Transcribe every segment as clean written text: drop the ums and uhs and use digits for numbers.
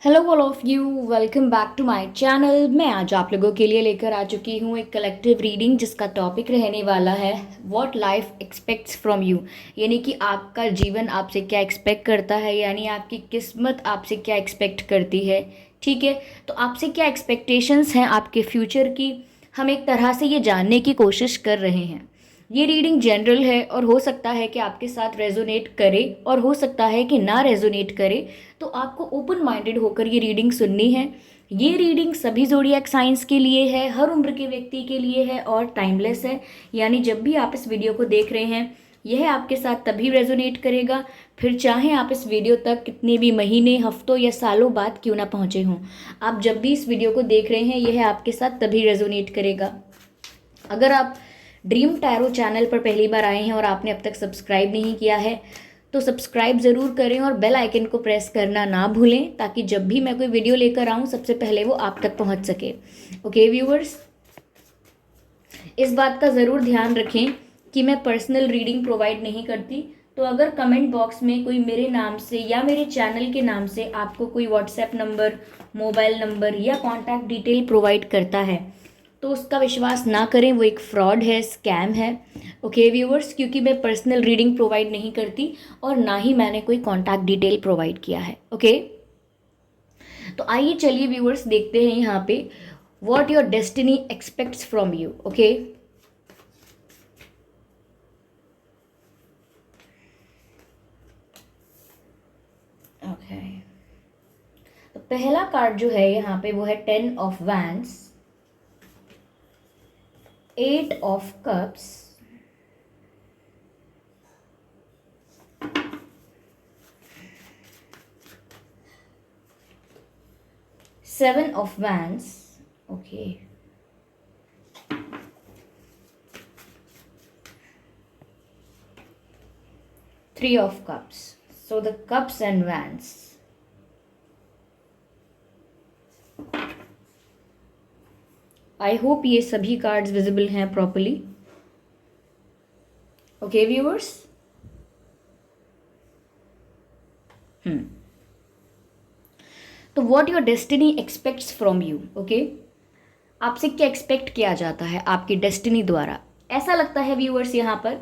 Hello all of you, welcome back to my channel. मैं आज आप लोगों के लिए लेकर आ चुकी हूँ एक कलेक्टिव रीडिंग जिसका टॉपिक रहने वाला है what life aspects from you. यानी कि आपका जीवन आपसे क्या एक्सपेक्ट करता है, यानी आपकी किस्मत आपसे क्या एक्सपेक्ट करती है। ठीक है, तो आपसे क्या एक्सपेक्टेशंस हैं आपके फ्यूचर की, हम एक तरह से ये जानने की कोशिश कर रहे हैं। ये रीडिंग जनरल है और हो सकता है कि आपके साथ रेजोनेट करे और हो सकता है कि ना रेजोनेट करे, तो आपको ओपन माइंडेड होकर ये रीडिंग सुननी है। ये रीडिंग सभी ज़ोडिएक साइंस के लिए है, हर उम्र के व्यक्ति के लिए है और टाइमलेस है। यानी जब भी आप इस वीडियो को देख रहे हैं यह आपके साथ तभी रेजोनेट करेगा, फिर चाहे आप इस वीडियो तक कितने भी महीने, हफ्तों या सालों बाद क्यों ना पहुँचे हों, आप जब भी इस वीडियो को देख रहे हैं यह आपके साथ तभी रेजोनेट करेगा। अगर आप ड्रीम टैरो चैनल पर पहली बार आए हैं और आपने अब तक सब्सक्राइब नहीं किया है तो सब्सक्राइब ज़रूर करें और बेल आइकन को प्रेस करना ना भूलें, ताकि जब भी मैं कोई वीडियो लेकर आऊँ सबसे पहले वो आप तक पहुँच सके। ओके व्यूअर्स, इस बात का ज़रूर ध्यान रखें कि मैं पर्सनल रीडिंग प्रोवाइड नहीं करती। तो अगर कमेंट बॉक्स में कोई मेरे नाम से या मेरे चैनल के नाम से आपको कोई व्हाट्सएप नंबर, मोबाइल नंबर या कॉन्टैक्ट डिटेल प्रोवाइड करता है तो उसका विश्वास ना करें, वो एक फ्रॉड है, स्कैम है। ओके व्यूअर्स, क्योंकि मैं पर्सनल रीडिंग प्रोवाइड नहीं करती और ना ही मैंने कोई कॉन्टैक्ट डिटेल प्रोवाइड किया है। ओके, तो आइए चलिए व्यूअर्स देखते हैं यहाँ पे what your destiny aspects from you. Okay, okay, तो पहला कार्ड जो है यहाँ पे वो है 10 of wands, 8 of cups, 7 of wands, okay, 3 of cups. So the cups and wands. I hope ये सभी कार्ड्स विजिबल हैं प्रॉपरली। ओके व्यूअर्स, तो what your destiny aspects from you. Okay, आपसे क्या एक्सपेक्ट किया जाता है आपकी डेस्टिनी द्वारा। ऐसा लगता है व्यूअर्स यहाँ पर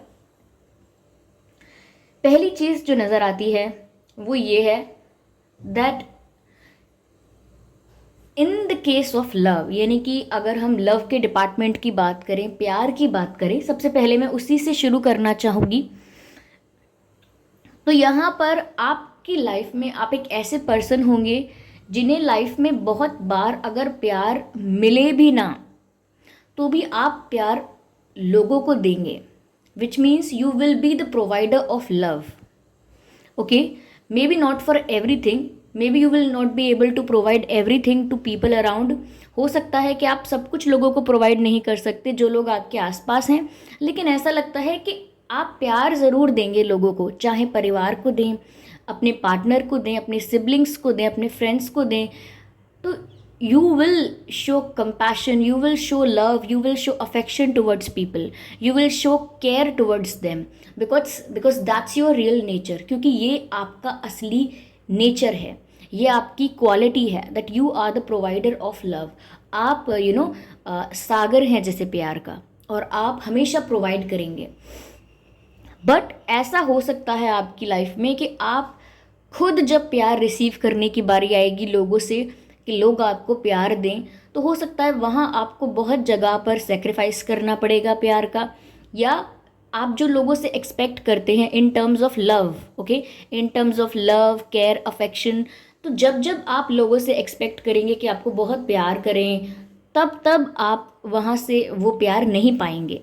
पहली चीज जो नजर आती है वो ये है that in the case of love, यानी कि अगर हम लव के डिपार्टमेंट की बात करें, प्यार की बात करें, सबसे पहले मैं उसी से शुरू करना चाहूँगी। तो यहाँ पर आपकी लाइफ में आप एक ऐसे पर्सन होंगे जिन्हें लाइफ में बहुत बार अगर प्यार मिले भी ना तो भी आप प्यार लोगों को देंगे, which means you will be the provider of love. Okay, may be not for everything, may be you will not be able to provide everything to people around. हो सकता है कि आप सब कुछ लोगों को प्रोवाइड नहीं कर सकते जो लोग आपके आसपास हैं, लेकिन ऐसा लगता है कि आप प्यार ज़रूर देंगे लोगों को, चाहे परिवार को दें, अपने पार्टनर को दें, अपने सिबलिंग्स को दें, अपने फ्रेंड्स को दें। तो you will show compassion, you will show love, you will show affection towards people, you will show care towards them because that's your real nature, क्योंकि ये आपका असली नेचर है, ये आपकी क्वालिटी है that you are the provider of love। आप सागर हैं जैसे प्यार का और आप हमेशा प्रोवाइड करेंगे। बट ऐसा हो सकता है आपकी लाइफ में कि आप खुद जब प्यार रिसीव करने की बारी आएगी लोगों से कि लोग आपको प्यार दें, तो हो सकता है वहाँ आपको बहुत जगह पर सेक्रीफाइस करना पड़ेगा प्यार का, या आप जो लोगों से एक्सपेक्ट करते हैं in terms of love, okay, in terms of love, care, affection, तो जब जब आप लोगों से एक्सपेक्ट करेंगे कि आपको बहुत प्यार करें, तब तब आप वहाँ से वो प्यार नहीं पाएंगे।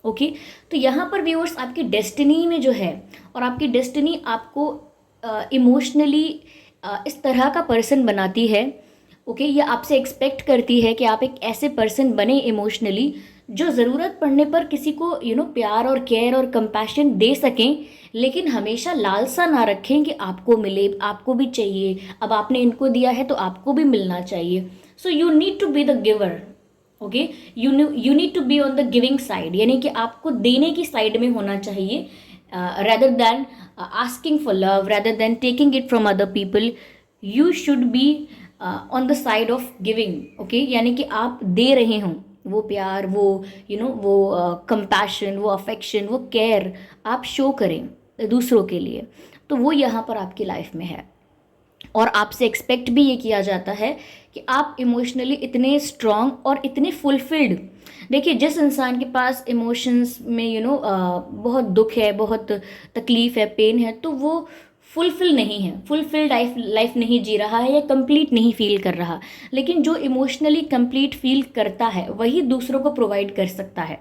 ओके, तो यहाँ पर व्यूअर्स आपकी डेस्टिनी में जो है, और आपकी डेस्टिनी आपको इमोशनली इस तरह का पर्सन बनाती है, ओके, ये आपसे एक्सपेक्ट करती है कि आप एक ऐसे पर्सन बने इमोशनली जो ज़रूरत पड़ने पर किसी को प्यार और केयर और कंपैशन दे सकें, लेकिन हमेशा लालसा ना रखें कि आपको मिले, आपको भी चाहिए, अब आपने इनको दिया है तो आपको भी मिलना चाहिए। So you need to be the giver, okay, you need to be on the giving side, यानी कि आपको देने की साइड में होना चाहिए, rather than asking for love, rather than taking it from other people. You should be on the side of giving, okay, यानी कि आप दे रहे हों वो प्यार, वो वो कंपैशन, वो अफेक्शन, वो केयर आप शो करें दूसरों के लिए, तो वो यहाँ पर आपकी लाइफ में है। और आपसे एक्सपेक्ट भी ये किया जाता है कि आप इमोशनली इतने स्ट्रांग और इतने फुलफिल्ड। देखिए, जिस इंसान के पास इमोशंस में बहुत दुख है, बहुत तकलीफ़ है, पेन है, तो वो फुलफिल नहीं है, फुलफिल्ड लाइफ नहीं जी रहा है या कंप्लीट नहीं फील कर रहा। लेकिन जो इमोशनली कंप्लीट फील करता है वही दूसरों को प्रोवाइड कर सकता है,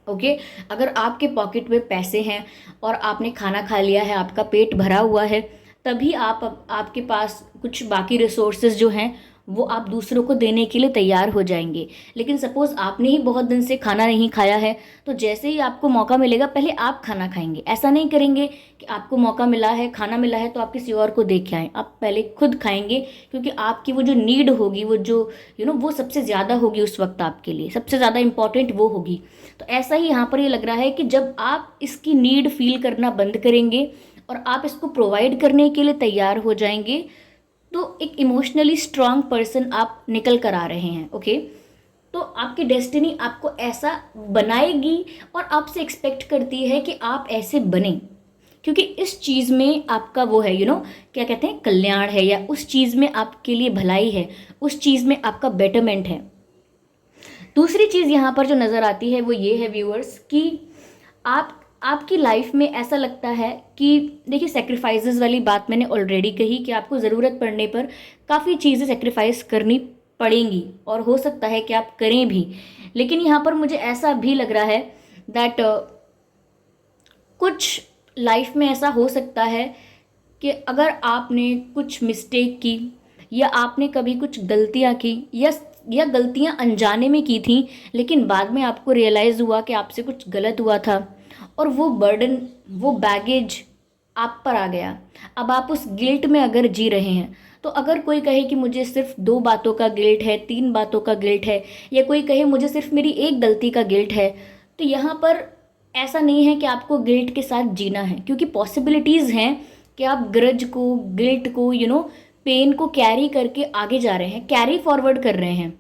ओके। अगर आपके पॉकेट में पैसे हैं और आपने खाना खा लिया है, आपका पेट भरा हुआ है, तभी आपके पास कुछ बाकी रिसोर्सेज जो हैं वो आप दूसरों को देने के लिए तैयार हो जाएंगे। लेकिन सपोज़ आपने ही बहुत दिन से खाना नहीं खाया है, तो जैसे ही आपको मौका मिलेगा पहले आप खाना खाएंगे। ऐसा नहीं करेंगे कि आपको मौका मिला है, खाना मिला है तो आप किसी और को दे के आएँ, आप पहले खुद खाएंगे, क्योंकि आपकी वो जो नीड होगी, वो जो वो सबसे ज़्यादा होगी उस वक्त, आपके लिए सबसे ज़्यादा इंपॉर्टेंट वो होगी। तो ऐसा ही यहाँ पर ये लग रहा है कि जब आप इसकी नीड फील करना बंद करेंगे और आप इसको प्रोवाइड करने के लिए तैयार हो जाएंगे, तो एक इमोशनली स्ट्रांग पर्सन आप निकल कर आ रहे हैं, ओके। तो आपकी डेस्टिनी आपको ऐसा बनाएगी और आपसे एक्सपेक्ट करती है कि आप ऐसे बने, क्योंकि इस चीज़ में आपका वो है, क्या कहते हैं, कल्याण है, या उस चीज़ में आपके लिए भलाई है, उस चीज़ में आपका बेटरमेंट है। दूसरी चीज़ यहाँ पर जो नज़र आती है वो ये है व्यूअर्स, कि आपकी लाइफ में ऐसा लगता है कि देखिए, सेक्रीफाइसेस वाली बात मैंने ऑलरेडी कही कि आपको ज़रूरत पड़ने पर काफ़ी चीज़ें सेक्रीफाइस करनी पड़ेंगी और हो सकता है कि आप करें भी। लेकिन यहाँ पर मुझे ऐसा भी लग रहा है दैट कुछ लाइफ में ऐसा हो सकता है कि अगर आपने कुछ मिस्टेक की, या आपने कभी कुछ गलतियाँ की, या गलतियाँ अनजाने में की थी, लेकिन बाद में आपको रियलाइज़ हुआ कि आपसे कुछ गलत हुआ था, और वो बर्डन, वो बैगेज आप पर आ गया। अब आप उस गिल्ट में अगर जी रहे हैं, तो अगर कोई कहे कि मुझे सिर्फ 2 बातों का गिल्ट है, 3 बातों का गिल्ट है, या कोई कहे मुझे सिर्फ मेरी एक गलती का गिल्ट है, तो यहाँ पर ऐसा नहीं है कि आपको गिल्ट के साथ जीना है, क्योंकि पॉसिबिलिटीज़ हैं कि आप ग्रज को, गिल्ट को, पेन को कैरी करके आगे जा रहे हैं, कैरी फॉरवर्ड कर रहे हैं।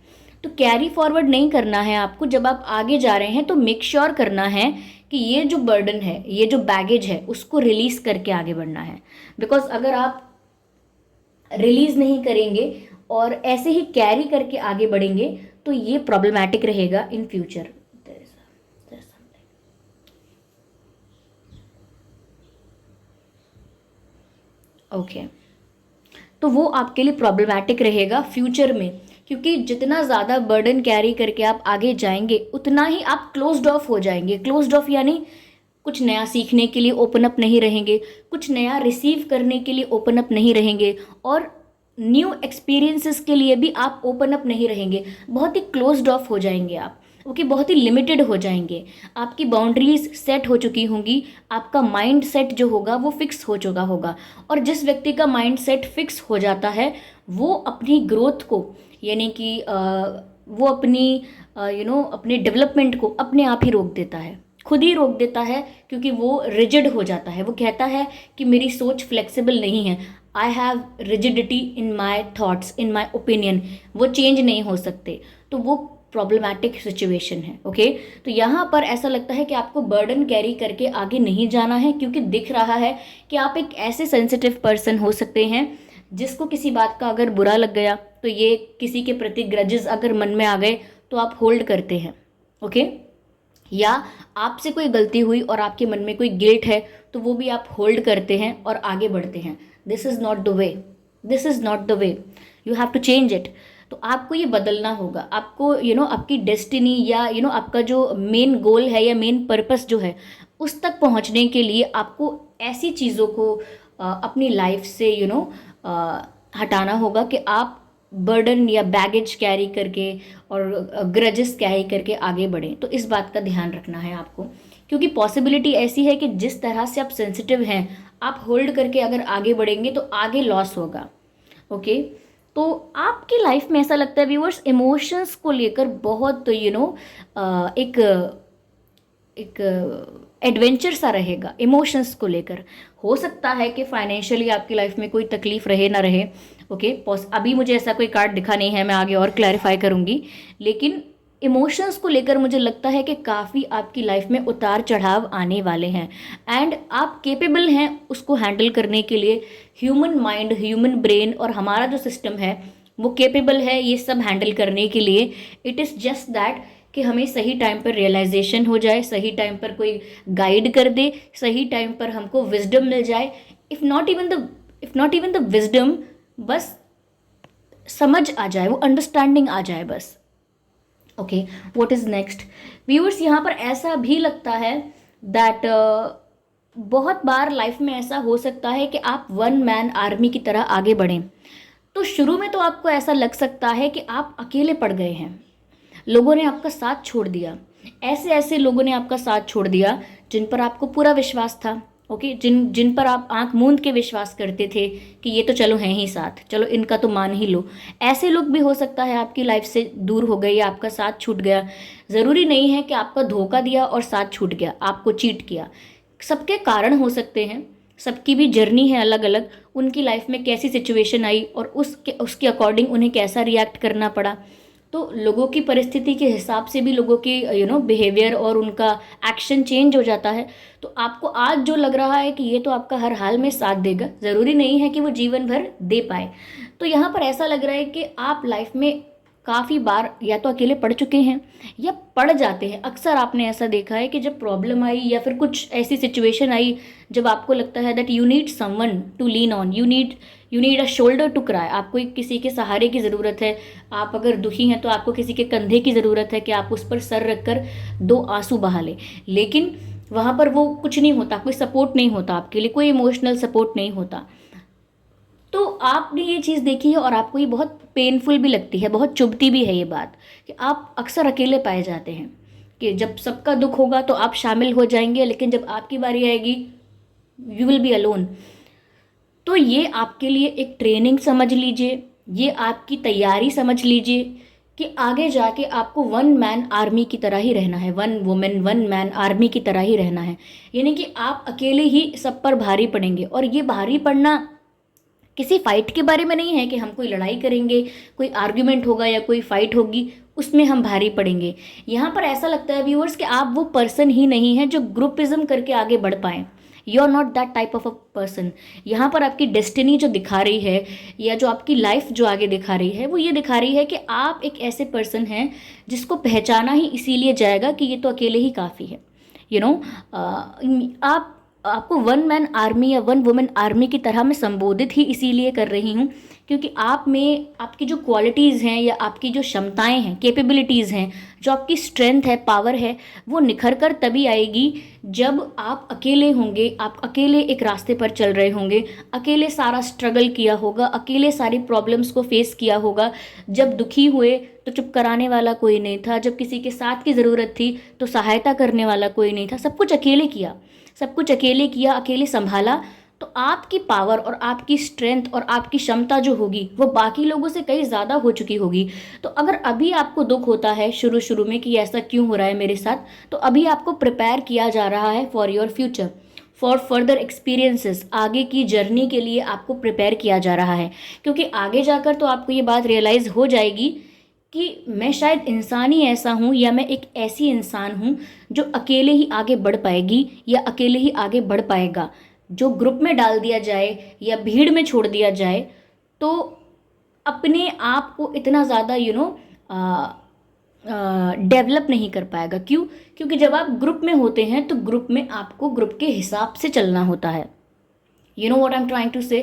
तो कैरी फॉरवर्ड नहीं करना है आपको। जब आप आगे जा रहे हैं तो मेक श्योर करना है कि ये जो बर्डन है, ये जो बैगेज है, उसको रिलीज़ करके आगे बढ़ना है। बिकॉज अगर आप रिलीज़ नहीं करेंगे और ऐसे ही कैरी करके आगे बढ़ेंगे तो ये प्रॉब्लमैटिक रहेगा इन फ्यूचर। ओके, तो वो आपके लिए प्रॉब्लमैटिक रहेगा फ्यूचर में, क्योंकि जितना ज़्यादा बर्डन कैरी करके आप आगे जाएंगे उतना ही आप क्लोज्ड ऑफ हो जाएंगे। क्लोज्ड ऑफ यानी कुछ नया सीखने के लिए ओपन अप नहीं रहेंगे, कुछ नया रिसीव करने के लिए ओपन अप नहीं रहेंगे, और न्यू एक्सपीरियंसेस के लिए भी आप ओपन अप नहीं रहेंगे। बहुत ही क्लोज्ड ऑफ हो जाएंगे आप, ओके, बहुत ही लिमिटेड हो जाएंगे। आपकी बाउंड्रीज सेट हो चुकी होंगी, आपका माइंड सेट जो होगा वो फिक्स हो चुका होगा। और जिस व्यक्ति का माइंड सेट फिक्स हो जाता है वो अपनी ग्रोथ को, यानी कि वो अपनी अपने डेवलपमेंट को अपने आप ही रोक देता है, खुद ही रोक देता है, क्योंकि वो रिजिड हो जाता है। वो कहता है कि मेरी सोच फ्लेक्सिबल नहीं है, I have rigidity in my thoughts, in my opinion, वो चेंज नहीं हो सकते। तो वो प्रॉब्लमैटिक सिचुएशन है, ओके। तो यहाँ पर ऐसा लगता है कि आपको बर्डन कैरी करके आगे नहीं जाना है, क्योंकि दिख रहा है कि आप एक ऐसे सेंसिटिव पर्सन हो सकते हैं जिसको किसी बात का अगर बुरा लग गया तो ये किसी के प्रति ग्रजेस अगर मन में आ गए तो आप होल्ड करते हैं, ओके। या आपसे कोई गलती हुई और आपके मन में कोई गिल्ट है तो वो भी आप होल्ड करते हैं और आगे बढ़ते हैं। This is not the way, this is not the way, you have to change it. तो आपको ये बदलना होगा। आपको आपकी डेस्टिनी या आपका जो मेन गोल है या मेन पर्पस जो है उस तक पहुंचने के लिए आपको ऐसी चीज़ों को अपनी लाइफ से हटाना होगा कि आप बर्डन या बैगेज कैरी करके और ग्रजेस कैरी करके आगे बढ़ें। तो इस बात का ध्यान रखना है आपको, क्योंकि पॉसिबिलिटी ऐसी है कि जिस तरह से आप सेंसिटिव हैं, आप होल्ड करके अगर आगे बढ़ेंगे तो आगे लॉस होगा। ओके, तो आपकी लाइफ में ऐसा लगता है व्यूअर्स, इमोशंस को लेकर बहुत एक एक एडवेंचर सा रहेगा इमोशंस को लेकर। हो सकता है कि फाइनेंशियली आपकी लाइफ में कोई तकलीफ रहे ना रहे। ओके, अभी मुझे ऐसा कोई कार्ड दिखा नहीं है, मैं आगे और क्लैरिफाई करूंगी। लेकिन इमोशंस को लेकर मुझे लगता है कि काफ़ी आपकी लाइफ में उतार चढ़ाव आने वाले हैं, एंड आप केपेबल हैं उसको हैंडल करने के लिए। ह्यूमन माइंड, ह्यूमन ब्रेन और हमारा जो सिस्टम है वो केपेबल है ये सब हैंडल करने के लिए। इट इज़ जस्ट दैट कि हमें सही टाइम पर रियलाइजेशन हो जाए, सही टाइम पर कोई गाइड कर दे, सही टाइम पर हमको विजडम मिल जाए। If not even the wisdom, बस समझ आ जाए, वो अंडरस्टैंडिंग आ जाए बस। Okay, what is next viewers, यहाँ पर ऐसा भी लगता है दैट बहुत बार लाइफ में ऐसा हो सकता है कि आप वन मैन आर्मी की तरह आगे बढ़ें। तो शुरू में तो आपको ऐसा लग सकता है कि आप अकेले पड़ गए हैं, लोगों ने आपका साथ छोड़ दिया। ऐसे ऐसे लोगों ने आपका साथ छोड़ दिया जिन पर आपको पूरा विश्वास था। ओके, जिन जिन पर आप आंख मूंद के विश्वास करते थे कि ये तो चलो हैं ही साथ, चलो इनका तो मान ही लो। ऐसे लोग भी हो सकता है आपकी लाइफ से दूर हो गए या आपका साथ छूट गया। ज़रूरी नहीं है कि आपका धोखा दिया और साथ छूट गया, आपको चीट किया। सबके कारण हो सकते हैं, सबकी भी जर्नी है अलग अलग। उनकी लाइफ में कैसी सिचुएशन आई और उसके अकॉर्डिंग उन्हें कैसा रिएक्ट करना पड़ा। तो लोगों की परिस्थिति के हिसाब से भी लोगों की बिहेवियर और उनका एक्शन चेंज हो जाता है। तो आपको आज जो लग रहा है कि ये तो आपका हर हाल में साथ देगा, ज़रूरी नहीं है कि वो जीवन भर दे पाए। तो यहाँ पर ऐसा लग रहा है कि आप लाइफ में काफ़ी बार या तो अकेले पड़ चुके हैं या पड़ जाते हैं। अक्सर आपने ऐसा देखा है कि जब प्रॉब्लम आई या फिर कुछ ऐसी सिचुएशन आई जब आपको लगता है that you need someone to lean on, you need a shoulder to cry, आपको किसी के सहारे की ज़रूरत है। आप अगर दुखी हैं तो आपको किसी के कंधे की ज़रूरत है कि आप उस पर सर रख कर दो आंसू बहा लें। लेकिन वहाँ पर वो कुछ नहीं होता, कोई सपोर्ट नहीं होता आपके लिए, कोई इमोशनल सपोर्ट नहीं होता। तो आपने ये चीज़ देखी है और आपको ये बहुत पेनफुल भी लगती है, बहुत चुभती भी है ये बात कि आप अक्सर अकेले पाए जाते हैं, कि जब सबका दुख होगा तो आप शामिल हो जाएंगे, लेकिन जब आपकी बारी आएगी यू विल बी अलोन। तो ये आपके लिए एक ट्रेनिंग समझ लीजिए, ये आपकी तैयारी समझ लीजिए कि आगे जाके आपको वन मैन आर्मी की तरह ही रहना है, one women one man army की तरह ही रहना है। यानी कि आप अकेले ही सब पर भारी पड़ेंगे, और ये भारी पड़ना किसी फाइट के बारे में नहीं है कि हम कोई लड़ाई करेंगे, कोई आर्ग्यूमेंट होगा या कोई फाइट होगी उसमें हम भारी पड़ेंगे। यहाँ पर ऐसा लगता है व्यूअर्स कि आप वो पर्सन ही नहीं है जो ग्रुपिज्म करके आगे बढ़ पाएँ। You are not that type of a person. यहाँ पर आपकी डेस्टिनी जो दिखा रही है या जो आपकी लाइफ जो आगे दिखा रही है वो ये दिखा रही है कि आप एक ऐसे पर्सन हैं जिसको पहचाना ही इसीलिए जाएगा कि ये तो अकेले ही काफ़ी है। आप आपको वन मैन आर्मी या वन वुमेन आर्मी की तरह मैं संबोधित ही इसीलिए कर रही हूँ क्योंकि आप में आपकी जो क्वालिटीज़ हैं या आपकी जो क्षमताएं हैं, कैपेबिलिटीज़ हैं, जो आपकी स्ट्रेंथ है, पावर है, वो निखर कर तभी आएगी जब आप अकेले होंगे, आप अकेले एक रास्ते पर चल रहे होंगे, अकेले सारा स्ट्रगल किया होगा, अकेले सारी प्रॉब्लम्स को फेस किया होगा। जब दुखी हुए तो चुप कराने वाला कोई नहीं था, जब किसी के साथ की ज़रूरत थी तो सहायता करने वाला कोई नहीं था। सब कुछ अकेले किया, सब कुछ अकेले किया, अकेले संभाला। तो आपकी पावर और आपकी स्ट्रेंथ और आपकी क्षमता जो होगी वो बाकी लोगों से कहीं ज़्यादा हो चुकी होगी। तो अगर अभी आपको दुख होता है शुरू शुरू में कि ऐसा क्यों हो रहा है मेरे साथ, तो अभी आपको प्रिपेयर किया जा रहा है for your future, for further experiences. आगे की जर्नी के लिए आपको प्रिपेयर किया जा रहा है, क्योंकि आगे जाकर तो आपको ये बात रियलाइज़ हो जाएगी कि मैं शायद इंसान ही ऐसा हूँ या मैं एक ऐसी इंसान हूँ जो अकेले ही आगे बढ़ पाएगी या अकेले ही आगे बढ़ पाएगा। जो ग्रुप में डाल दिया जाए या भीड़ में छोड़ दिया जाए तो अपने आप को इतना ज़्यादा डेवलप नहीं कर पाएगा। क्यों? क्योंकि जब आप ग्रुप में होते हैं तो ग्रुप में आपको ग्रुप के हिसाब से चलना होता है। You know what I am trying to say,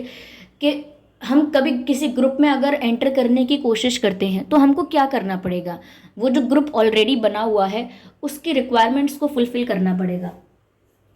कि हम कभी किसी ग्रुप में अगर एंटर करने की कोशिश करते हैं तो हमको क्या करना पड़ेगा, वो जो ग्रुप ऑलरेडी बना हुआ है उसकी रिक्वायरमेंट्स को फुलफ़िल करना पड़ेगा।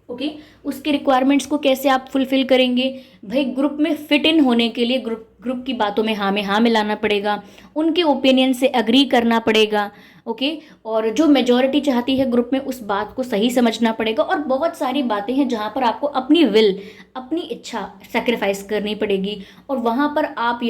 ओके उसके रिक्वायरमेंट्स को कैसे आप फुलफिल करेंगे। भाई ग्रुप में फिट इन होने के लिए ग्रुप की बातों में हाँ मिलाना पड़ेगा, उनके ओपिनियन से अग्री करना पड़ेगा। ओके और जो मेजॉरिटी चाहती है ग्रुप में उस बात को सही समझना पड़ेगा। और बहुत सारी बातें हैं जहाँ पर आपको अपनी विल, अपनी इच्छा सेक्रीफाइस करनी पड़ेगी, और वहाँ पर आप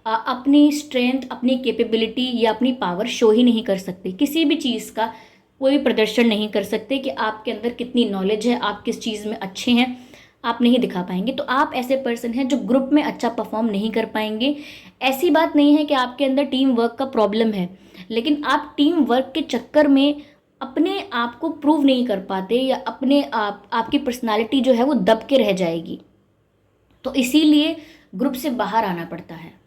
अपनी स्ट्रेंथ, अपनी कैपेबिलिटी या अपनी पावर शो ही नहीं कर सकते। किसी भी चीज़ का कोई प्रदर्शन नहीं कर सकते कि आपके अंदर कितनी नॉलेज है, आप किस चीज़ में अच्छे हैं, आप नहीं दिखा पाएंगे। तो आप ऐसे पर्सन हैं जो ग्रुप में अच्छा परफॉर्म नहीं कर पाएंगे। ऐसी बात नहीं है कि आपके अंदर टीम वर्क का प्रॉब्लम है, लेकिन आप टीम वर्क के चक्कर में अपने आप को प्रूव नहीं कर पाते, या आपकी पर्सनालिटी जो है वो दब के रह जाएगी। तो इसीलिए ग्रुप से बाहर आना पड़ता है।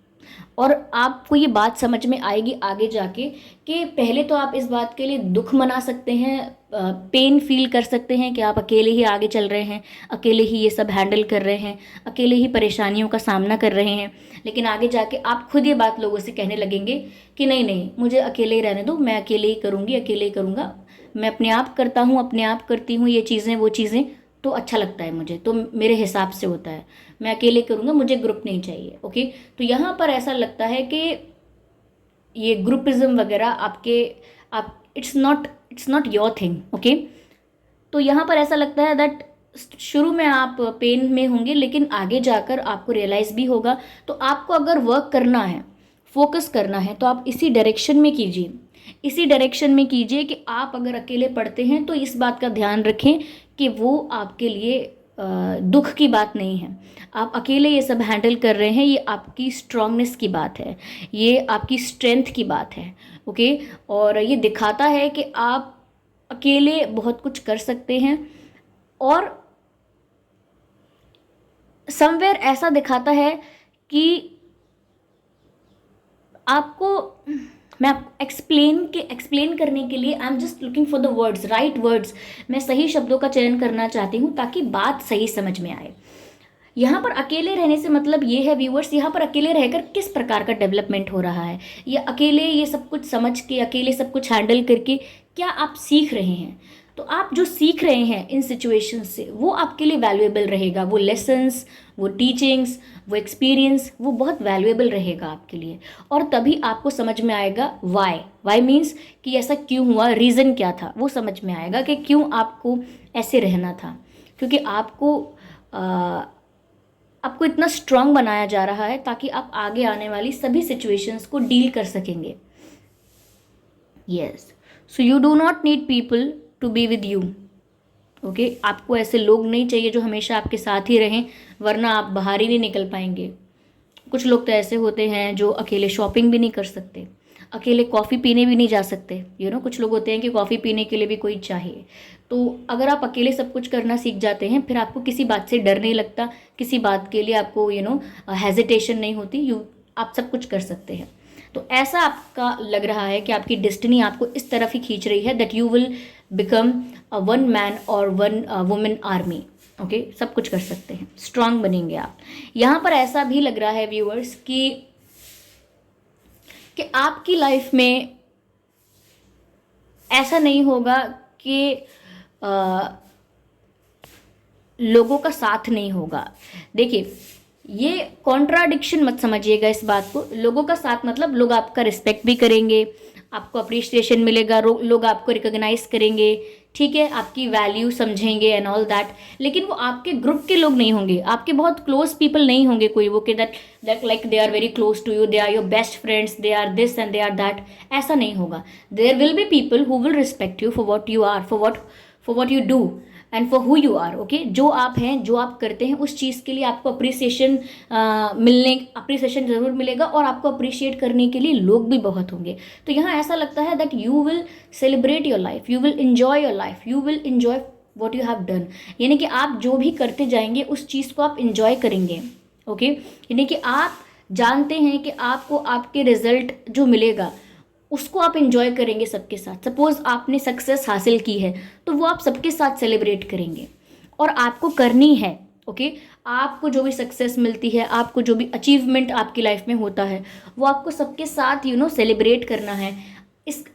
और आपको ये बात समझ में आएगी आगे जाके कि पहले तो आप इस बात के लिए दुख मना सकते हैं, पेन फील कर सकते हैं कि आप अकेले ही आगे चल रहे हैं, अकेले ही ये सब हैंडल कर रहे हैं, अकेले ही परेशानियों का सामना कर रहे हैं। लेकिन आगे जाके आप खुद ये बात लोगों से कहने लगेंगे कि नहीं नहीं, मुझे अकेले ही रहने दो, मैं अकेले ही करूँगी, अकेले ही करूँगा, मैं अपने आप करता हूँ, अपने आप करती हूँ, ये चीज़ें वो चीज़ें तो अच्छा लगता है मुझे, तो मेरे हिसाब से होता है, मैं अकेले करूँगा, मुझे ग्रुप नहीं चाहिए। ओके तो यहाँ पर ऐसा लगता है कि ये ग्रुपिज्म वगैरह आप it's not your thing. Okay तो यहाँ पर ऐसा लगता है दैट शुरू में आप पेन में होंगे, लेकिन आगे जाकर आपको रियलाइज़ भी होगा। तो आपको अगर वर्क करना है, फोकस करना है, तो आप इसी डायरेक्शन में कीजिए, इसी डायरेक्शन में कीजिए कि आप अगर अकेले पढ़ते हैं तो इस बात का ध्यान रखें कि वो आपके लिए दुख की बात नहीं है। आप अकेले ये सब हैंडल कर रहे हैं, ये आपकी स्ट्रांगनेस की बात है, ये आपकी स्ट्रेंथ की बात है। ओके और ये दिखाता है कि आप अकेले बहुत कुछ कर सकते हैं, और समवेयर ऐसा दिखाता है कि आपको, मैं एक्सप्लेन करने के लिए I am just looking for the words, right words, मैं सही शब्दों का चयन करना चाहती हूँ ताकि बात सही समझ में आए। यहाँ पर अकेले रहने से मतलब ये है व्यूअर्स, यहाँ पर अकेले रहकर किस प्रकार का डेवलपमेंट हो रहा है, या अकेले ये सब कुछ समझ के, अकेले सब कुछ हैंडल करके क्या आप सीख रहे हैं। तो आप जो सीख रहे हैं इन सिचुएशंस से, वो आपके लिए वैल्यूएबल रहेगा, वो लेसन्स, वो टीचिंग्स, वो एक्सपीरियंस, वो बहुत वैल्यूएबल रहेगा आपके लिए। और तभी आपको समझ में आएगा वाई मीन्स कि ऐसा क्यों हुआ, रीज़न क्या था, वो समझ में आएगा कि क्यों आपको ऐसे रहना था। क्योंकि आपको इतना स्ट्रांग बनाया जा रहा है ताकि आप आगे आने वाली सभी सिचुएशंस को डील कर सकेंगे। Yes so you do not need people to be with you. Okay आपको ऐसे लोग नहीं चाहिए जो हमेशा आपके साथ ही रहें, वरना आप बाहर ही नहीं निकल पाएंगे। कुछ लोग तो ऐसे होते हैं जो अकेले शॉपिंग भी नहीं कर सकते, अकेले कॉफ़ी पीने भी नहीं जा सकते। कुछ लोग होते हैं कि कॉफ़ी पीने के लिए भी कोई चाहिए। तो अगर आप अकेले सब कुछ करना सीख जाते हैं, फिर आपको किसी बात से डर नहीं लगता, किसी बात के लिए आपको हेजिटेशन नहीं होती, आप सब कुछ कर सकते हैं। तो ऐसा आपका लग रहा है कि आपकी डेस्टिनी आपको इस तरफ ही खींच रही है, that you will become a one man और वन वुमेन आर्मी। ओके सब कुछ कर सकते हैं, स्ट्रांग बनेंगे आप। यहाँ पर ऐसा भी लग रहा है व्यूअर्स कि आपकी लाइफ में ऐसा नहीं होगा कि लोगों का साथ नहीं होगा। देखिए ये कॉन्ट्राडिक्शन मत समझिएगा इस बात को। लोगों का साथ मतलब लोग आपका रिस्पेक्ट भी करेंगे, आपको अप्रिशिएशन मिलेगा, लोग आपको रिकॉग्नाइज करेंगे, ठीक है, आपकी वैल्यू समझेंगे एंड ऑल दैट। लेकिन वो आपके ग्रुप के लोग नहीं होंगे, आपके बहुत क्लोज पीपल नहीं होंगे कोई वो कि that like they are very close to you, they are your best friends, they are this and they are that. ऐसा नहीं होगा। There will be people who will respect you for what you are, for what you do and for who you are. Okay जो आप हैं, जो आप करते हैं, उस चीज़ के लिए आपको अप्रिसिएशन ज़रूर मिलेगा, और आपको अप्रिशिएट करने के लिए लोग भी बहुत होंगे। तो यहाँ ऐसा लगता है that you will celebrate your life, you will enjoy your life, you will enjoy what you have done. यानी कि आप जो भी करते जाएंगे उस चीज़ को आप इन्जॉय करेंगे। ओके यानी कि आप जानते हैं कि आपको आपके रिजल्ट जो मिलेगा उसको आप इन्जॉय करेंगे सबके साथ। सपोज आपने सक्सेस हासिल की है तो वो आप सबके साथ सेलिब्रेट करेंगे, और आपको करनी है। ओके आपको जो भी सक्सेस मिलती है, आपको जो भी अचीवमेंट आपकी लाइफ में होता है, वो आपको सबके साथ सेलिब्रेट करना है।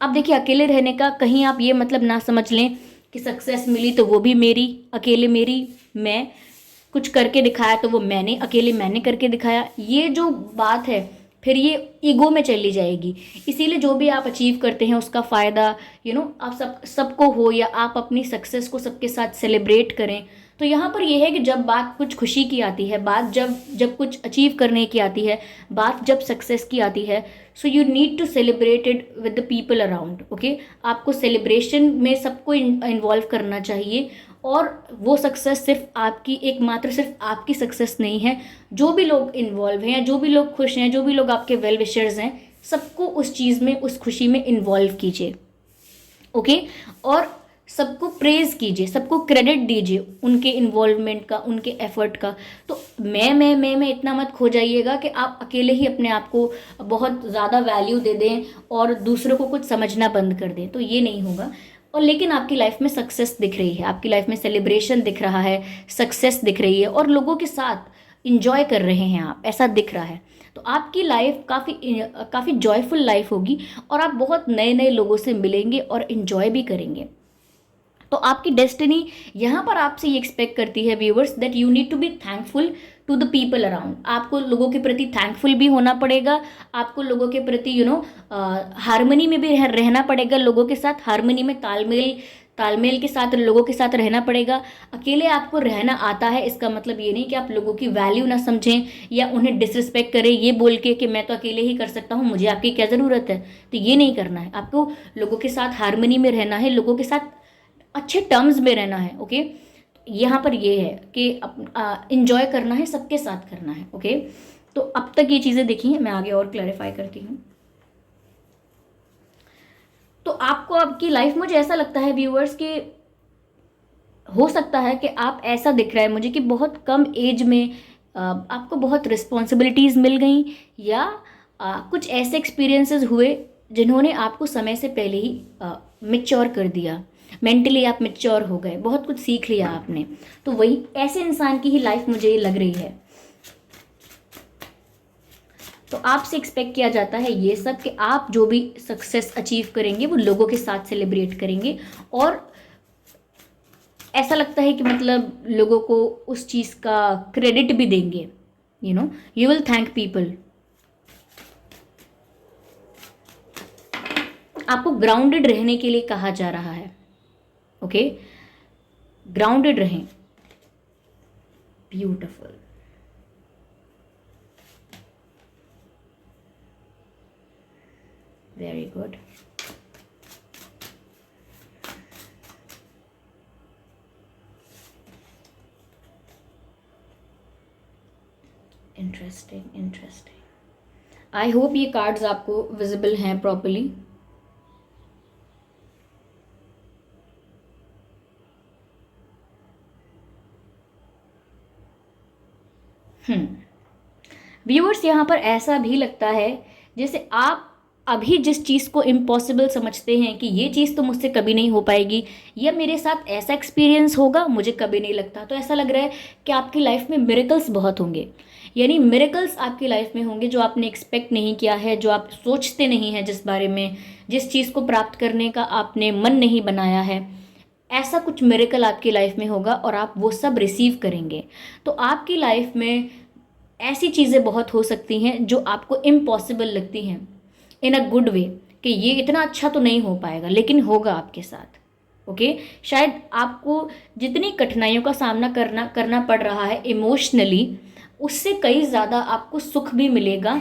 अब देखिए अकेले रहने का कहीं आप ये मतलब ना समझ लें कि सक्सेस मिली तो वो भी मेरी अकेले मेरी, मैं कुछ करके दिखाया तो वो मैंने करके दिखाया, ये जो बात है फिर ये ईगो में चली जाएगी। इसीलिए जो भी आप अचीव करते हैं उसका फ़ायदा आप सबको हो, या आप अपनी सक्सेस को सबके साथ सेलिब्रेट करें। तो यहाँ पर यह है कि जब बात कुछ खुशी की आती है, बात जब जब कुछ अचीव करने की आती है, बात जब सक्सेस की आती है, so you need to celebrate it with the people around. Okay, आपको सेलिब्रेशन में सबको इन्वॉल्व करना चाहिए। और वो सक्सेस सिर्फ आपकी, एकमात्र सिर्फ आपकी सक्सेस नहीं है, जो भी लोग इन्वॉल्व हैं, जो भी लोग खुश हैं, जो भी लोग आपके वेल विशर्स हैं, सबको उस चीज़ में, उस खुशी में इन्वॉल्व कीजिए। ओके, और सबको प्रेज कीजिए, सबको क्रेडिट दीजिए उनके इन्वॉल्वमेंट का, उनके एफर्ट का। तो मैं इतना मत खो जाइएगा कि आप अकेले ही अपने आप को बहुत ज़्यादा वैल्यू दे दें और दूसरों को कुछ समझना बंद कर दें, तो ये नहीं होगा। और लेकिन आपकी लाइफ में सक्सेस दिख रही है, आपकी लाइफ में सेलिब्रेशन दिख रहा है, सक्सेस दिख रही है, और लोगों के साथ इंजॉय कर रहे हैं आप, ऐसा दिख रहा है, तो आपकी लाइफ काफ़ी जॉयफुल लाइफ होगी, और आप बहुत नए नए लोगों से मिलेंगे और इन्जॉय भी करेंगे। तो आपकी डेस्टिनी यहाँ पर आपसे ये एक्सपेक्ट करती है viewers, that you need to be thankful to the people around. आपको लोगों के प्रति थैंकफुल भी होना पड़ेगा, आपको लोगों के प्रति हारमनी में भी रहना पड़ेगा, लोगों के साथ हारमनी में तालमेल के साथ लोगों के साथ रहना पड़ेगा। अकेले आपको रहना आता है, इसका मतलब ये नहीं कि आप लोगों की वैल्यू ना समझें या उन्हें डिसरिस्पेक्ट करें ये बोल के कि मैं तो अकेले ही कर सकता हूँ, मुझे आपकी क्या ज़रूरत है। तो ये नहीं करना है, आपको लोगों के साथ हारमनी में रहना है, लोगों के साथ अच्छे टर्म्स में रहना है। ओके, यहाँ पर ये है कि इंजॉय करना है, सबके साथ करना है। ओके, तो अब तक ये चीज़ें देखी हैं, मैं आगे और क्लैरिफाई करती हूँ। तो आपको आपकी लाइफ, मुझे ऐसा लगता है व्यूअर्स कि हो सकता है कि आप, ऐसा दिख रहा है मुझे कि बहुत कम एज में आपको बहुत रिस्पॉन्सिबिलिटीज़ मिल गई, या कुछ ऐसे एक्सपीरियंसेस हुए जिन्होंने आपको समय से पहले ही मैच्योर कर दिया, मेंटली आप मैच्योर हो गए, बहुत कुछ सीख लिया आपने। तो वही ऐसे इंसान की ही लाइफ मुझे ये लग रही है। तो आपसे एक्सपेक्ट किया जाता है ये सब कि आप जो भी सक्सेस अचीव करेंगे वो लोगों के साथ सेलिब्रेट करेंगे, और ऐसा लगता है कि मतलब लोगों को उस चीज़ का क्रेडिट भी देंगे। You will thank people. आपको ग्राउंडेड रहने के लिए कहा जा रहा है। ओके, ग्राउंडेड रहें। Beautiful, very good. Interesting. I hope ये कार्ड्स आपको विजिबल हैं प्रॉपरली। व्यूअर्स, यहाँ पर ऐसा भी लगता है जैसे आप अभी जिस चीज़ को इम्पॉसिबल समझते हैं कि ये चीज़ तो मुझसे कभी नहीं हो पाएगी, या मेरे साथ ऐसा एक्सपीरियंस होगा, मुझे कभी नहीं लगता, तो ऐसा लग रहा है कि आपकी लाइफ में मिरेकल्स बहुत होंगे। यानी मिरेकल्स आपकी लाइफ में होंगे जो आपने एक्सपेक्ट नहीं किया है, जो आप सोचते नहीं हैं, जिस बारे में, जिस चीज़ को प्राप्त करने का आपने मन नहीं बनाया है, ऐसा कुछ मिरेकल आपकी लाइफ में होगा और आप वो सब रिसीव करेंगे। तो आपकी लाइफ में ऐसी चीज़ें बहुत हो सकती हैं जो आपको इम्पॉसिबल लगती हैं, इन अ गुड वे, कि ये इतना अच्छा तो नहीं हो पाएगा, लेकिन होगा आपके साथ। ओके, शायद आपको जितनी कठिनाइयों का सामना करना पड़ रहा है इमोशनली, उससे कई ज़्यादा आपको सुख भी मिलेगा,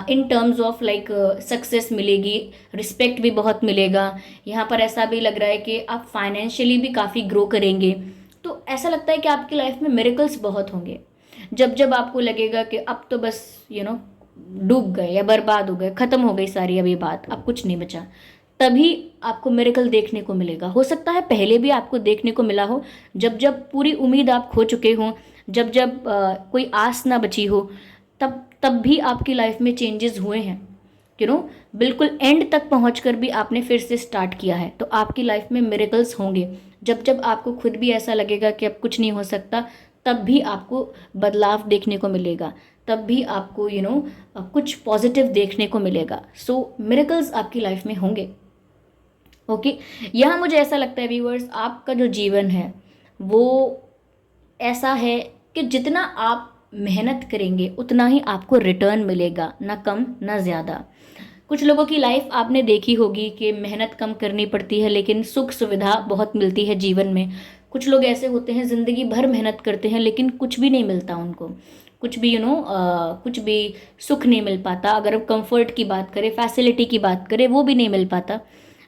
in terms of like success मिलेगी, रिस्पेक्ट भी बहुत मिलेगा। यहाँ पर ऐसा भी लग रहा है कि आप फाइनेंशियली भी काफ़ी ग्रो करेंगे। तो ऐसा लगता है कि आपकी लाइफ में मिरेकल्स बहुत होंगे। जब जब आपको लगेगा कि अब तो बस डूब गए या बर्बाद हो गए, ख़त्म हो गई सारी अब ये बात, अब कुछ नहीं बचा, तभी आपको मिरेकल देखने को मिलेगा। हो सकता है पहले भी आपको देखने को मिला हो, जब जब पूरी उम्मीद आप खो चुके हों, जब जब कोई आस ना बची हो, तब भी आपकी लाइफ में चेंजेस हुए हैं। बिल्कुल एंड तक पहुंचकर भी आपने फिर से स्टार्ट किया है। तो आपकी लाइफ में मिरेकल्स होंगे। जब जब आपको खुद भी ऐसा लगेगा कि अब कुछ नहीं हो सकता, तब भी आपको बदलाव देखने को मिलेगा, तब भी आपको कुछ पॉजिटिव देखने को मिलेगा। सो मिरेकल्स आपकी लाइफ में होंगे। ओके, यहाँ मुझे ऐसा लगता है व्यूअर्स, आपका जो जीवन है वो ऐसा है कि जितना आप मेहनत करेंगे उतना ही आपको रिटर्न मिलेगा, ना कम ना ज़्यादा। कुछ लोगों की लाइफ आपने देखी होगी कि मेहनत कम करनी पड़ती है लेकिन सुख सुविधा बहुत मिलती है जीवन में। कुछ लोग ऐसे होते हैं ज़िंदगी भर मेहनत करते हैं लेकिन कुछ भी नहीं मिलता उनको, कुछ भी कुछ भी सुख नहीं मिल पाता। अगर कंफर्ट की बात करें, फैसिलिटी की बात करें, वो भी नहीं मिल पाता।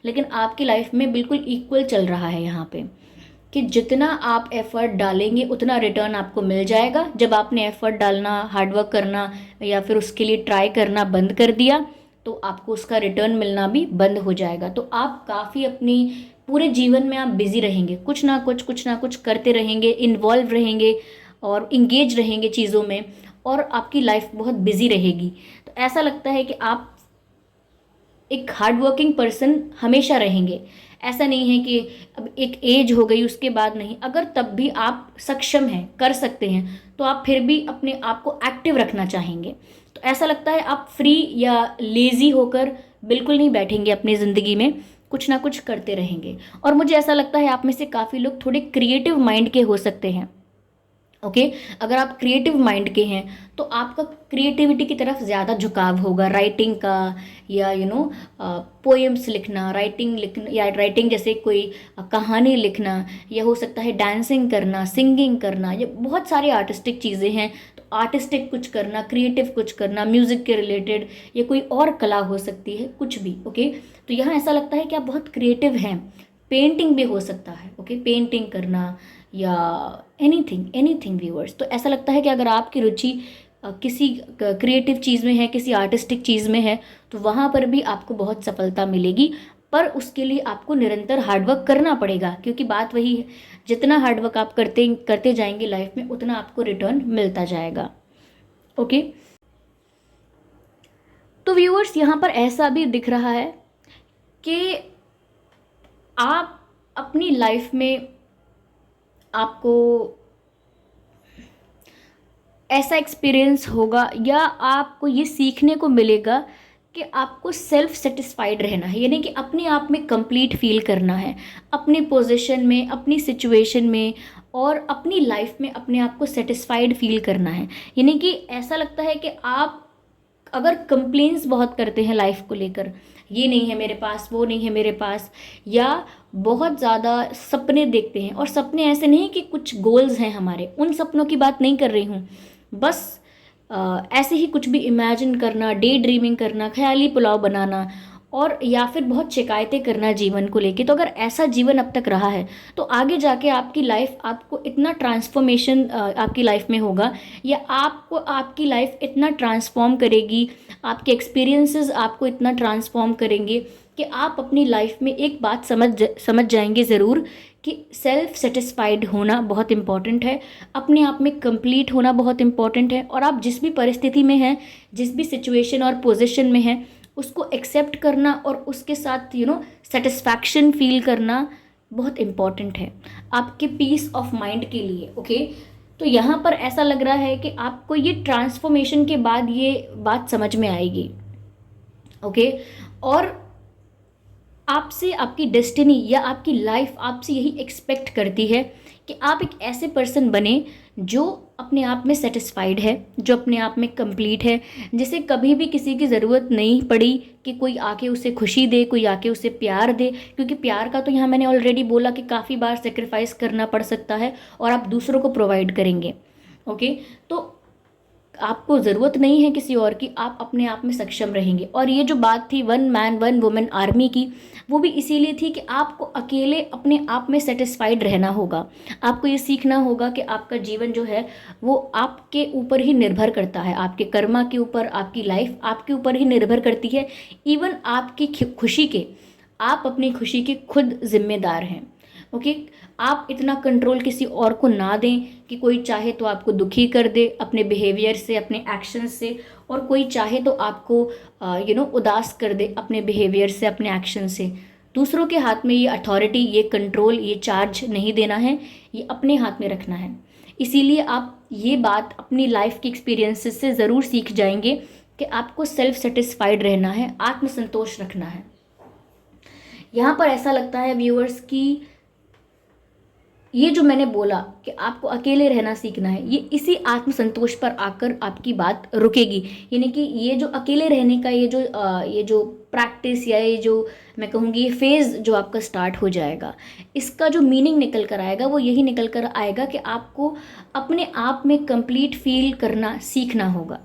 लेकिन आपकी लाइफ में बिल्कुल इक्वल चल रहा है यहाँ पे कि जितना आप एफर्ट डालेंगे उतना रिटर्न आपको मिल जाएगा। जब आपने एफर्ट डालना, हार्डवर्क करना या फिर उसके लिए ट्राई करना बंद कर दिया तो आपको उसका रिटर्न मिलना भी बंद हो जाएगा। तो आप काफ़ी अपनी पूरे जीवन में आप बिजी रहेंगे, कुछ ना कुछ करते रहेंगे, इन्वॉल्व रहेंगे और इंगेज रहेंगे चीज़ों में, और आपकी लाइफ बहुत बिजी रहेगी। तो ऐसा लगता है कि आप एक हार्ड वर्किंग पर्सन हमेशा रहेंगे। ऐसा नहीं है कि अब एक एज हो गई उसके बाद नहीं, अगर तब भी आप सक्षम हैं, कर सकते हैं, तो आप फिर भी अपने आप को एक्टिव रखना चाहेंगे। तो ऐसा लगता है आप फ्री या लेज़ी होकर बिल्कुल नहीं बैठेंगे अपनी ज़िंदगी में, कुछ ना कुछ करते रहेंगे। और मुझे ऐसा लगता है आप में से काफ़ी लोग थोड़े क्रिएटिव माइंड के हो सकते हैं। ओके, अगर आप क्रिएटिव माइंड के हैं तो आपका क्रिएटिविटी की तरफ ज़्यादा झुकाव होगा, राइटिंग का या पोएम्स लिखना, राइटिंग जैसे कोई कहानी लिखना, या हो सकता है डांसिंग करना, सिंगिंग करना, ये बहुत सारी आर्टिस्टिक चीज़ें हैं। तो आर्टिस्टिक कुछ करना, क्रिएटिव कुछ करना, म्यूज़िक के रिलेटेड या कोई और कला हो सकती है, कुछ भी। ओके, तो यहाँ ऐसा लगता है कि आप बहुत क्रिएटिव हैं। पेंटिंग भी हो सकता है, ओके, पेंटिंग करना या एनीथिंग व्यूअर्स। तो ऐसा लगता है कि अगर आपकी रुचि किसी क्रिएटिव चीज़ में है, किसी आर्टिस्टिक चीज़ में है, तो वहाँ पर भी आपको बहुत सफलता मिलेगी। पर उसके लिए आपको निरंतर हार्डवर्क करना पड़ेगा, क्योंकि बात वही है, जितना हार्डवर्क आप करते करते जाएंगे लाइफ में उतना आपको रिटर्न मिलता जाएगा। ओके, तो व्यूअर्स यहाँ पर ऐसा भी दिख रहा है कि आप अपनी लाइफ में आपको ऐसा एक्सपीरियंस होगा या आपको ये सीखने को मिलेगा कि आपको सेल्फ सेटिस्फाइड रहना है, यानी कि अपने आप में कंप्लीट फील करना है, अपनी पोजीशन में, अपनी सिचुएशन में और अपनी लाइफ में अपने आप को सेटिस्फाइड फील करना है। यानी कि ऐसा लगता है कि आप अगर कंप्लेंट्स बहुत करते हैं लाइफ को लेकर, ये नहीं है मेरे पास, वो नहीं है मेरे पास, या बहुत ज़्यादा सपने देखते हैं, और सपने ऐसे नहीं कि कुछ गोल्स हैं हमारे, उन सपनों की बात नहीं कर रही हूँ, बस ऐसे ही कुछ भी इमेजिन करना, डे ड्रीमिंग करना, ख्याली पुलाव बनाना, और या फिर बहुत शिकायतें करना जीवन को लेके। तो अगर ऐसा जीवन अब तक रहा है तो आगे जाके आपकी लाइफ, आपको इतना ट्रांसफॉर्मेशन आपकी लाइफ में होगा, या आपको आपकी लाइफ इतना ट्रांसफॉर्म करेगी, आपके एक्सपीरियंसेस आपको इतना ट्रांसफॉर्म करेंगे कि आप अपनी लाइफ में एक बात समझ जाएंगे ज़रूर कि सेल्फ सेटिस्फाइड होना बहुत इम्पॉर्टेंट है, अपने आप में कंप्लीट होना बहुत इम्पॉर्टेंट है, और आप जिस भी परिस्थिति में हैं, जिस भी सिचुएशन और पोजीशन में हैं, उसको एक्सेप्ट करना और उसके साथ सेटिस्फैक्शन फील करना बहुत इम्पॉर्टेंट है आपके पीस ऑफ माइंड के लिए। ओके, तो यहाँ पर ऐसा लग रहा है कि आपको ये ट्रांसफॉर्मेशन के बाद ये बात समझ में आएगी। ओके, और आपसे आपकी डेस्टिनी या आपकी लाइफ आपसे यही एक्सपेक्ट करती है कि आप एक ऐसे पर्सन बने जो अपने आप में सेटिस्फाइड है, जो अपने आप में कंप्लीट है, जिसे कभी भी किसी की ज़रूरत नहीं पड़ी कि कोई आके उसे खुशी दे, कोई आके उसे प्यार दे, क्योंकि प्यार का तो यहाँ मैंने ऑलरेडी बोला कि काफ़ी बार सेक्रीफाइस करना पड़ सकता है और आप दूसरों को प्रोवाइड करेंगे। ओके, तो आपको ज़रूरत नहीं है किसी और की, आप अपने आप में सक्षम रहेंगे। और ये जो बात थी one man one women army की, वो भी इसीलिए थी कि आपको अकेले अपने आप में सेटिस्फाइड रहना होगा। आपको ये सीखना होगा कि आपका जीवन जो है वो आपके ऊपर ही निर्भर करता है, आपके कर्मा के ऊपर, आपकी लाइफ आपके ऊपर ही निर्भर करती है। इवन आपकी खुशी के, आप अपनी खुशी के खुद जिम्मेदार हैं। ओके, आप इतना कंट्रोल किसी और को ना दें कि कोई चाहे तो आपको दुखी कर दे अपने बिहेवियर से, अपने एक्शन से, और कोई चाहे तो आपको उदास कर दे अपने बिहेवियर से, अपने एक्शन से। दूसरों के हाथ में ये अथॉरिटी, ये कंट्रोल, ये चार्ज नहीं देना है, ये अपने हाथ में रखना है। इसीलिए आप ये बात अपनी लाइफ की एक्सपीरियंसेस से ज़रूर सीख जाएंगे कि आपको सेल्फ सेटिस्फाइड रहना है, आत्मसंतोष रखना है। यहाँ पर ऐसा लगता है व्यूअर्स कि ये जो मैंने बोला कि आपको अकेले रहना सीखना है, ये इसी आत्मसंतोष पर आकर आपकी बात रुकेगी। यानी कि ये जो अकेले रहने का ये जो प्रैक्टिस या ये जो मैं कहूँगी ये फेज़ जो आपका स्टार्ट हो जाएगा, इसका जो मीनिंग निकल कर आएगा वो यही निकल कर आएगा कि आपको अपने आप में कंप्लीट फील करना सीखना होगा।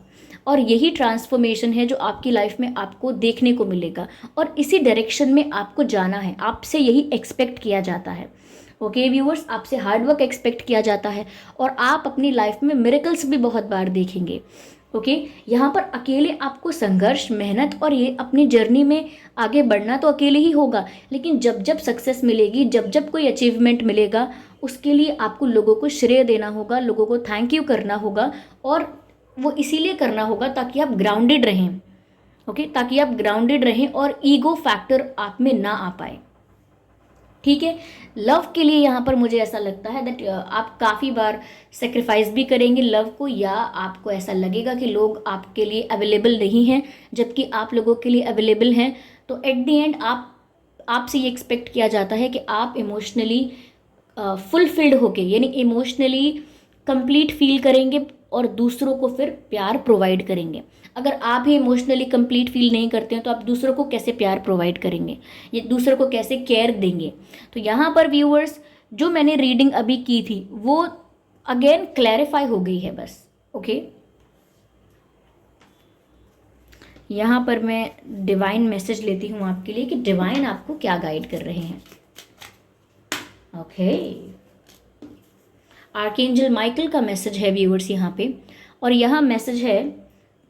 और यही ट्रांसफॉर्मेशन है जो आपकी लाइफ में आपको देखने को मिलेगा, और इसी डायरेक्शन में आपको जाना है। आपसे यही एक्सपेक्ट किया जाता है। ओके व्यूअर्स, आपसे हार्ड वर्क एक्सपेक्ट किया जाता है, और आप अपनी लाइफ में मिरेकल्स भी बहुत बार देखेंगे। ओके, यहाँ पर अकेले आपको संघर्ष, मेहनत और ये अपनी जर्नी में आगे बढ़ना तो अकेले ही होगा, लेकिन जब जब सक्सेस मिलेगी, जब जब कोई अचीवमेंट मिलेगा, उसके लिए आपको लोगों को श्रेय देना होगा, लोगों को थैंक यू करना होगा, और वो इसीलिए करना होगा ताकि आप ग्राउंडेड रहें। ओके, ताकि आप ग्राउंडेड रहें और ईगो फैक्टर आप में ना आ पाए। ठीक है, लव के लिए यहाँ पर मुझे ऐसा लगता है दैट आप काफ़ी बार सेक्रीफाइस भी करेंगे लव को, या आपको ऐसा लगेगा कि लोग आपके लिए अवेलेबल नहीं हैं जबकि आप लोगों के लिए अवेलेबल हैं। तो एट द एंड आपसे ये एक्सपेक्ट किया जाता है कि आप इमोशनली फुलफिल्ड होके, यानी इमोशनली कंप्लीट फील करेंगे और दूसरों को फिर प्यार प्रोवाइड करेंगे। अगर आप ही इमोशनली कंप्लीट फील नहीं करते हैं तो आप दूसरों को कैसे प्यार प्रोवाइड करेंगे, ये दूसरों को कैसे केयर देंगे। तो यहाँ पर व्यूअर्स, जो मैंने रीडिंग अभी की थी वो अगेन क्लैरिफाई हो गई है बस। ओके, यहाँ पर मैं डिवाइन मैसेज लेती हूँ आपके लिए कि डिवाइन आपको क्या गाइड कर रहे हैं। ओके, आर्कएंजल माइकल का मैसेज है व्यूअर्स यहाँ पे, और यहाँ मैसेज है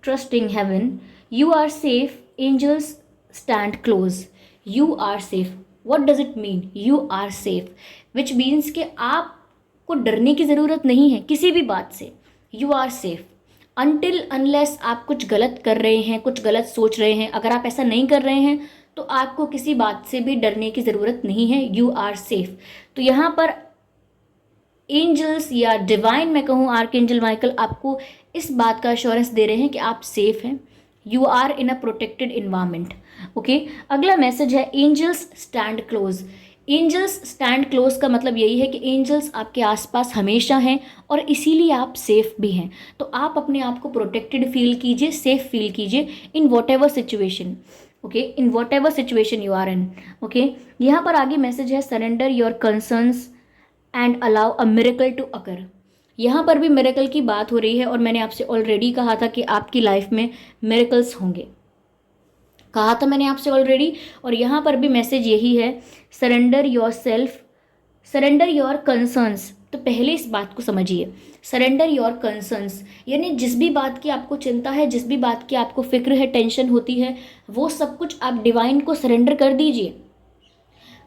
trusting heaven, you are safe, angels stand close, you are safe. What does it mean you are safe, which means कि आपको डरने की ज़रूरत नहीं है किसी भी बात से। You are safe until unless आप कुछ गलत कर रहे हैं, कुछ गलत सोच रहे हैं। अगर आप ऐसा नहीं कर रहे हैं तो आपको किसी बात से भी डरने की ज़रूरत नहीं है। You are safe. तो यहाँ पर एंजल्स या डिवाइन मैं कहूँ आर्कएंजल माइकल आपको इस बात का अश्योरेंस दे रहे हैं कि आप सेफ हैं, you are in a protected environment. Okay, अगला मैसेज है angels stand close. Angels stand close का मतलब यही है कि एंजल्स आपके आसपास हमेशा हैं और इसीलिए आप सेफ भी हैं। तो आप अपने आप को प्रोटेक्टेड फील कीजिए, सेफ फील कीजिए in whatever situation. Okay, in whatever situation you are in. Okay, यहाँ पर आगे मैसेज है surrender your concerns and allow a miracle to occur. यहाँ पर भी मिरेकल की बात हो रही है, और मैंने आपसे ऑलरेडी कहा था कि आपकी लाइफ में मिरेकल्स होंगे, कहा था मैंने आपसे ऑलरेडी। और यहाँ पर भी मैसेज यही है, surrender your self, surrender your concerns. तो पहले इस बात को समझिए, सरेंडर योर कंसर्न्स यानी जिस भी बात की आपको चिंता है, जिस भी बात की आपको फिक्र है, टेंशन होती है, वो सब कुछ आप डिवाइन को सरेंडर कर दीजिए।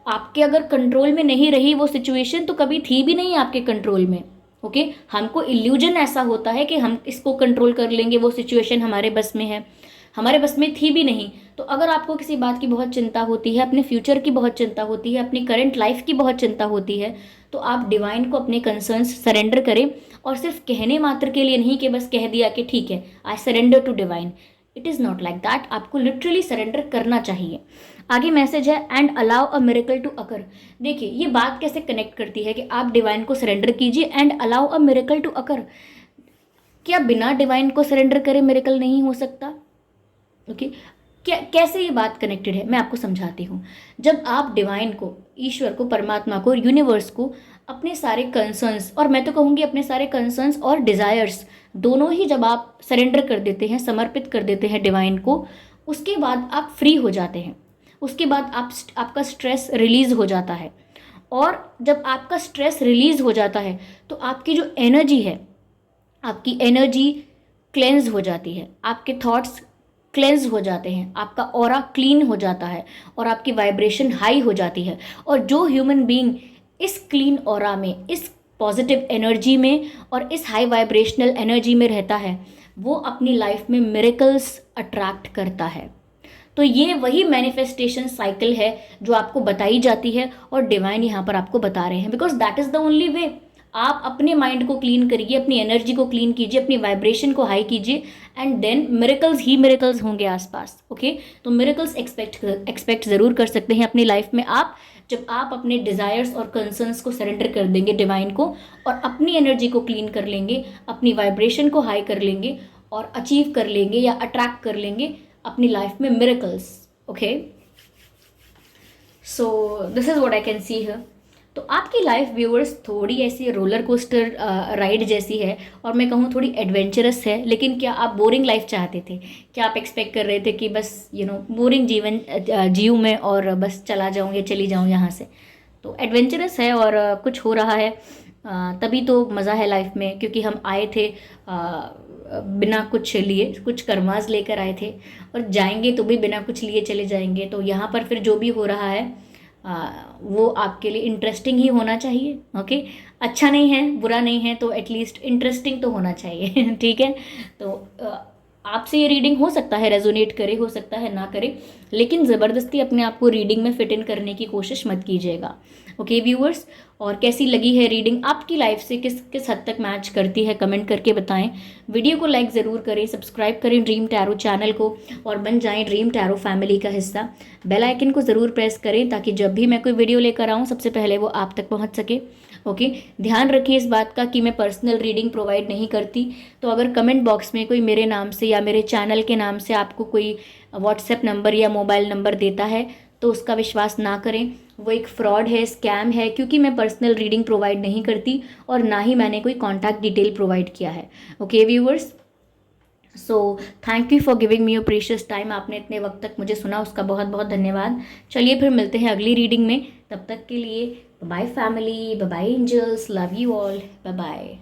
आपके अगर कंट्रोल में नहीं रही वो सिचुएशन तो कभी थी भी नहीं आपके कंट्रोल में। ओके, हमको इल्यूजन ऐसा होता है कि हम इसको कंट्रोल कर लेंगे, वो सिचुएशन हमारे बस में है, हमारे बस में थी भी नहीं। तो अगर आपको किसी बात की बहुत चिंता होती है, अपने फ्यूचर की बहुत चिंता होती है, अपनी करंट लाइफ की बहुत चिंता होती है, तो आप डिवाइन को अपने कंसर्न्स सरेंडर करें। और सिर्फ कहने मात्र के लिए नहीं कि बस कह दिया कि ठीक है I surrender to divine. It is not like that, आपको लिटरली सरेंडर करना चाहिए। आगे मैसेज है and allow a miracle to occur. देखिए ये बात कैसे कनेक्ट करती है कि आप डिवाइन को सरेंडर कीजिए and allow a miracle to occur. क्या बिना डिवाइन को सरेंडर करे मिरेकल नहीं हो सकता? ओके, क्या कैसे ये बात कनेक्टेड है मैं आपको समझाती हूँ। जब आप डिवाइन को, ईश्वर को, परमात्मा को, यूनिवर्स को अपने सारे कंसर्न्स, और मैं तो कहूँगी अपने सारे कंसर्न्स और डिज़ायर्स दोनों ही जब आप सरेंडर कर देते हैं, समर्पित कर देते हैं डिवाइन को, उसके बाद आप फ्री हो जाते हैं। उसके बाद आपका स्ट्रेस रिलीज़ हो जाता है। और जब आपका स्ट्रेस रिलीज़ हो जाता है तो आपकी जो एनर्जी है, आपकी एनर्जी क्लेंज हो जाती है, आपके थॉट्स क्लेंज हो जाते हैं, आपका ऑरा क्लीन हो जाता है और आपकी वाइब्रेशन हाई हो जाती है। और जो ह्यूमन बीइंग इस क्लीन ऑरा में, इस पॉजिटिव एनर्जी में और इस हाई वाइब्रेशनल एनर्जी में रहता है, वो अपनी लाइफ में मिरेकल्स अट्रैक्ट करता है। तो ये वही मैनिफेस्टेशन साइकिल है जो आपको बताई जाती है और डिवाइन यहाँ पर आपको बता रहे हैं, because that is the only way. आप अपने माइंड को क्लीन करिए, अपनी एनर्जी को क्लीन कीजिए, अपनी वाइब्रेशन को हाई कीजिए, एंड देन मिरेकल्स ही मिरेकल्स होंगे आसपास। ओके, तो मिरेकल्स एक्सपेक्ट ज़रूर कर सकते हैं अपनी लाइफ में आप, जब आप अपने डिज़ायर्स और कंसर्न्स को सरेंडर कर देंगे डिवाइन को, और अपनी एनर्जी को क्लीन कर लेंगे, अपनी वाइब्रेशन को हाई कर लेंगे, और अचीव कर लेंगे या अट्रैक्ट कर लेंगे अपनी लाइफ में miracles. Okay, so this is what I can see here. तो आपकी लाइफ व्यूअर्स थोड़ी ऐसी रोलर कोस्टर राइड जैसी है, और मैं कहूँ थोड़ी एडवेंचरस है। लेकिन क्या आप बोरिंग लाइफ चाहते थे? क्या आप एक्सपेक्ट कर रहे थे कि बस बोरिंग जीवन जीऊँ मैं और बस चला जाऊँ या चली जाऊँ यहाँ से? तो एडवेंचरस है और कुछ हो रहा है, तभी तो मज़ा है लाइफ में, क्योंकि हम आए थे बिना कुछ लिए, कुछ करमाज लेकर आए थे, और जाएंगे तो भी बिना कुछ लिए चले जाएंगे। तो यहाँ पर फिर जो भी हो रहा है वो आपके लिए इंटरेस्टिंग ही होना चाहिए। ओके, अच्छा नहीं है, बुरा नहीं है, तो एटलीस्ट इंटरेस्टिंग तो होना चाहिए। ठीक है, तो आपसे ये रीडिंग हो सकता है रेजोनेट करे, हो सकता है ना करे, लेकिन ज़बरदस्ती अपने आप को रीडिंग में फिट इन करने की कोशिश मत कीजिएगा। ओके व्यूअर्स, और कैसी लगी है रीडिंग, आपकी लाइफ से किस किस हद तक मैच करती है, कमेंट करके बताएं। वीडियो को लाइक ज़रूर करें, सब्सक्राइब करें ड्रीम टैरो चैनल को, और बन जाएं ड्रीम टैरो फैमिली का हिस्सा। बेल आइकन को ज़रूर प्रेस करें ताकि जब भी मैं कोई वीडियो लेकर आऊँ सबसे पहले वो आप तक पहुँच सके। ओके, ध्यान रखिए इस बात का कि मैं पर्सनल रीडिंग प्रोवाइड नहीं करती। तो अगर कमेंट बॉक्स में कोई मेरे नाम से या मेरे चैनल के नाम से आपको कोई व्हाट्सएप नंबर या मोबाइल नंबर देता है तो उसका विश्वास ना करें, वो एक फ्रॉड है, स्कैम है, क्योंकि मैं पर्सनल रीडिंग प्रोवाइड नहीं करती और ना ही मैंने कोई कॉन्टैक्ट डिटेल प्रोवाइड किया है। Okay viewers, so thank you for giving me your precious time. आपने इतने वक्त तक मुझे सुना, उसका बहुत बहुत धन्यवाद। चलिए फिर मिलते हैं अगली रीडिंग में, तब तक के लिए bye family, bye angels, love you all, bye bye.